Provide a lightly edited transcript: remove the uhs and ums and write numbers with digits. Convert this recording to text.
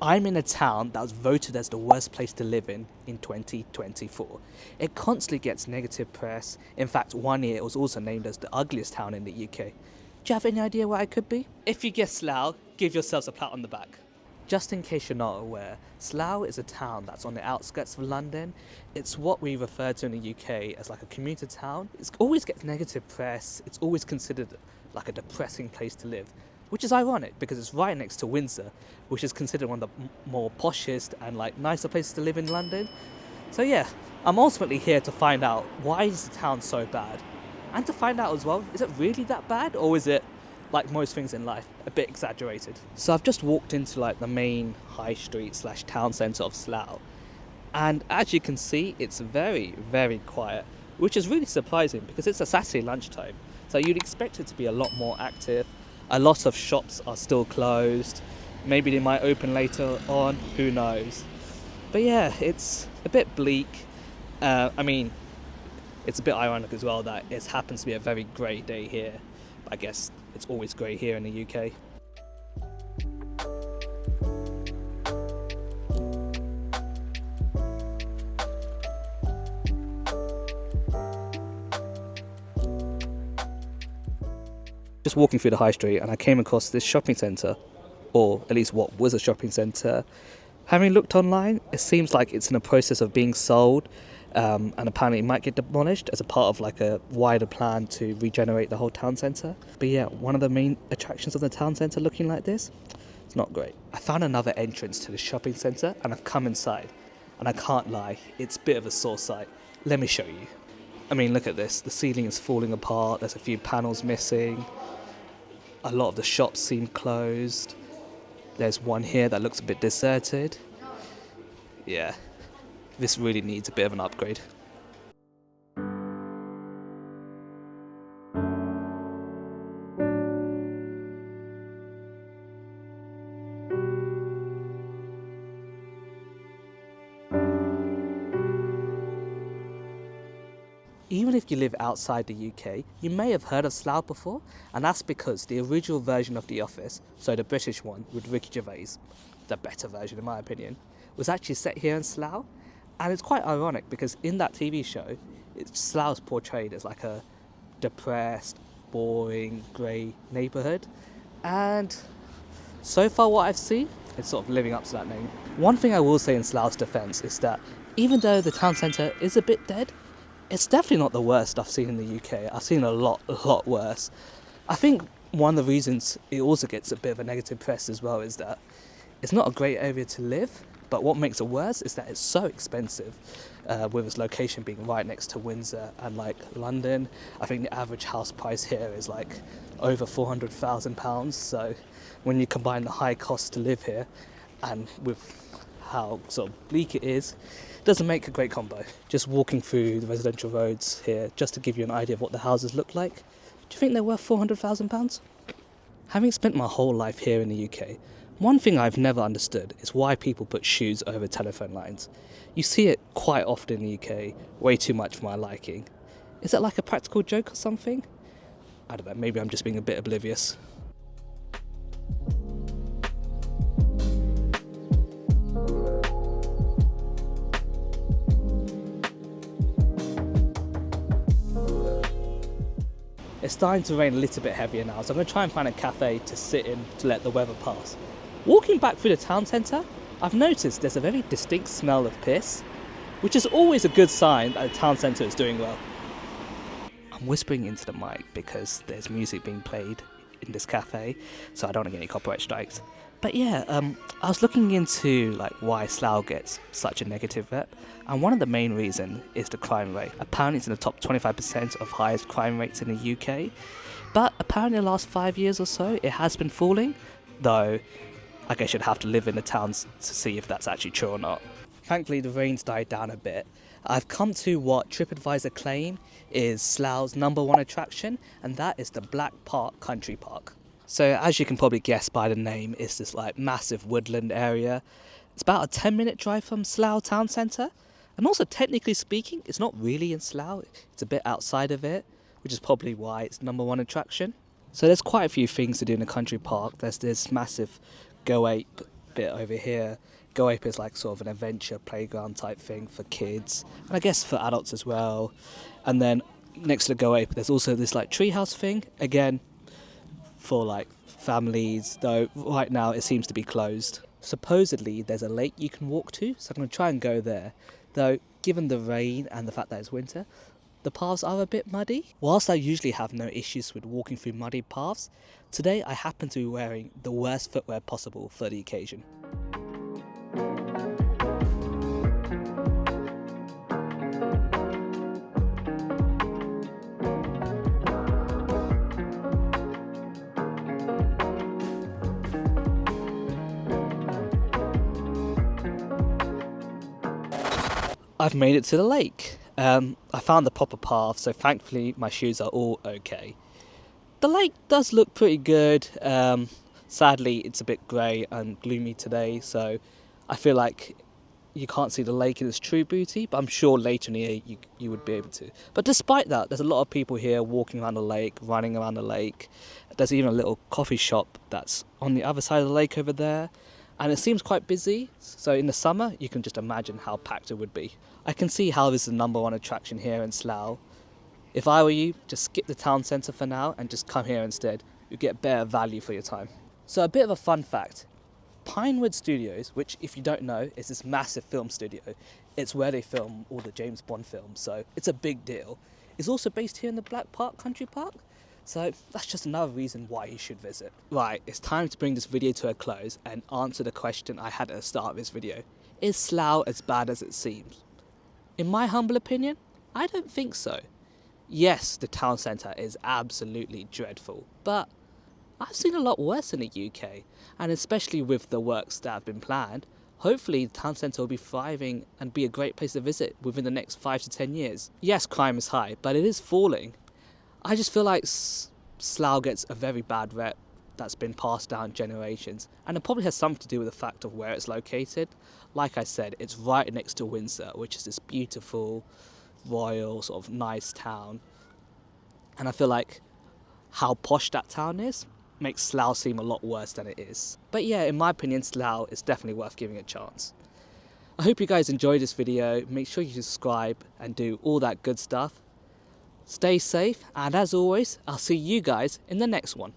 I'm in a town that was voted as the worst place to live in 2024. It constantly gets negative press. In fact, one year it was also named as the ugliest town in the UK. Do you have any idea where I could be? If you guess Slough, give yourselves a pat on the back. Just in case you're not aware, Slough is a town that's on the outskirts of London. It's what we refer to in the UK as like a commuter town. It always gets negative press. It's always considered like a depressing place to live, which is ironic because it's right next to Windsor, which is considered one of the more poshest and like nicer places to live in London. So yeah, I'm ultimately here to find out why is the town so bad, and to find out as well, is it really that bad, or is it, like most things in life, a bit exaggerated? So I've just walked into like the main high street / town centre of Slough, and as you can see, it's very, very quiet, which is really surprising because it's a Saturday lunchtime, so you'd expect it to be a lot more active. A lot of shops are still closed. Maybe they might open later on, who knows. But yeah, it's a bit bleak. It's a bit ironic as well that it happens to be a very grey day here. I guess it's always grey here in the UK. Just walking through the high street and I came across this shopping centre, or at least what was a shopping centre. Having looked online, it seems like it's in the process of being sold, and apparently it might get demolished as a part of like a wider plan to regenerate the whole town centre. But yeah, one of the main attractions of the town centre looking like this, it's not great. I found another entrance to the shopping centre and I've come inside, and I can't lie, it's a bit of a sore sight. Let me show you. I mean, look at this, the ceiling is falling apart, there's a few panels missing. A lot of the shops seem closed. There's one here that looks a bit deserted. Yeah, this really needs a bit of an upgrade. Even if you live outside the UK, you may have heard of Slough before, and that's because the original version of The Office, so the British one with Ricky Gervais, the better version in my opinion, was actually set here in Slough. And it's quite ironic because in that TV show, Slough's portrayed as like a depressed, boring, grey neighbourhood. And so far what I've seen, it's sort of living up to that name. One thing I will say in Slough's defence is that even though the town centre is a bit dead, it's definitely not the worst I've seen in the UK. I've seen a lot worse. I think one of the reasons it also gets a bit of a negative press as well is that it's not a great area to live, but what makes it worse is that it's so expensive, with its location being right next to Windsor and like London. I think the average house price here is like over £400,000. So when you combine the high cost to live here and with how sort of bleak it is, doesn't make a great combo. Just walking through the residential roads here, just to give you an idea of what the houses look like. Do you think they're worth £400,000? Having spent my whole life here in the UK, one thing I've never understood is why people put shoes over telephone lines. You see it quite often in the UK, way too much for my liking. Is it like a practical joke or something? I don't know, maybe I'm just being a bit oblivious. It's starting to rain a little bit heavier now, so I'm going to try and find a cafe to sit in to let the weather pass. Walking back through the town centre, I've noticed there's a very distinct smell of piss, which is always a good sign that the town centre is doing well. I'm whispering into the mic because there's music being played in this cafe, so I don't want to get any copyright strikes. But yeah, I was looking into like why Slough gets such a negative rep, and one of the main reasons is the crime rate. Apparently it's in the top 25% of highest crime rates in the UK, but apparently the last 5 years or so it has been falling, though I guess you'd have to live in the towns to see if that's actually true or not. Thankfully the rain's died down a bit. I've come to what TripAdvisor claim is Slough's #1 attraction, and that is the Black Park Country Park. So as you can probably guess by the name, it's this like massive woodland area. It's about a 10-minute drive from Slough town centre, and also technically speaking, it's not really in Slough, it's a bit outside of it, which is probably why it's #1 attraction. So there's quite a few things to do in the country park. There's this massive Go Ape bit over here, Go Ape is like sort of an adventure playground type thing for kids, and I guess for adults as well. And then next to the Go Ape, there's also this like treehouse thing, again for like families, though right now it seems to be closed. Supposedly there's a lake you can walk to, so I'm going to try and go there, though given the rain and the fact that it's winter, the paths are a bit muddy. Whilst I usually have no issues with walking through muddy paths, today I happen to be wearing the worst footwear possible for the occasion. I've made it to the lake. I found the proper path, so thankfully my shoes are all okay. The lake does look pretty good. Sadly, it's a bit grey and gloomy today, so I feel like you can't see the lake in its true beauty, but I'm sure later in the year you would be able to. But despite that, there's a lot of people here walking around the lake, running around the lake. There's even a little coffee shop that's on the other side of the lake over there. And it seems quite busy, so in the summer you can just imagine how packed it would be. I can see how this is the #1 attraction here in Slough. If I were you, just skip the town centre for now and just come here instead. You get better value for your time. So a bit of a fun fact. Pinewood Studios, which if you don't know is this massive film studio, it's where they film all the James Bond films, so it's a big deal, is also based here in the Black Park Country Park. So that's just another reason why you should visit. Right, it's time to bring this video to a close and answer the question I had at the start of this video. Is Slough as bad as it seems? In my humble opinion, I don't think so. Yes, the town centre is absolutely dreadful, but I've seen a lot worse in the UK, and especially with the works that have been planned, hopefully the town centre will be thriving and be a great place to visit within the next 5 to 10 years. Yes, crime is high, but it is falling. I just feel like Slough gets a very bad rep that's been passed down generations, and it probably has something to do with the fact of where it's located. Like I said, it's right next to Windsor, which is this beautiful, royal, sort of nice town. And I feel like how posh that town is makes Slough seem a lot worse than it is. But yeah, in my opinion, Slough is definitely worth giving a chance. I hope you guys enjoyed this video. Make sure you subscribe and do all that good stuff. Stay safe, and as always, I'll see you guys in the next one.